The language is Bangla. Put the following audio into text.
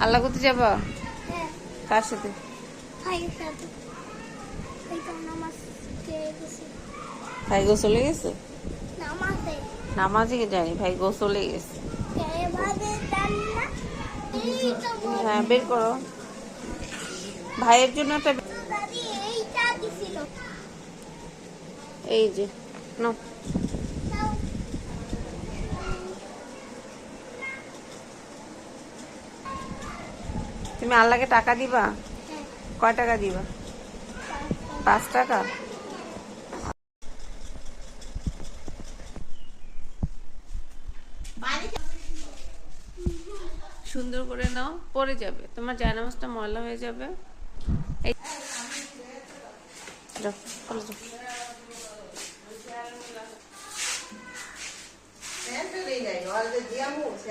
আল্লাহ করতে যাবা? হ্যাঁ, কার সাথে? ভাইয়ের সাথে। এই তো নামাজ গেছে। ভাই গোসলে গেছে? নামাজে। নামাজে জানি, ভাই গোসলে গেছে। এবারে জান না। এই তো হ্যাঁ, বের করো ভাইয়ের জন্য একটা। দাদি এইটা দিছিল। এই যে নাও। তাও তুমি আল্লাহকে টাকা দিবা? হ্যাঁ, কয় টাকা দিবা? 5 টাকা। সুন্দর করে নাও, পড়ে যাবে, তোমার জায়নামাজটা ময়লা হয়ে যাবে। এই যাও, চলো যাও। Sempre lei, olha, dia almoço,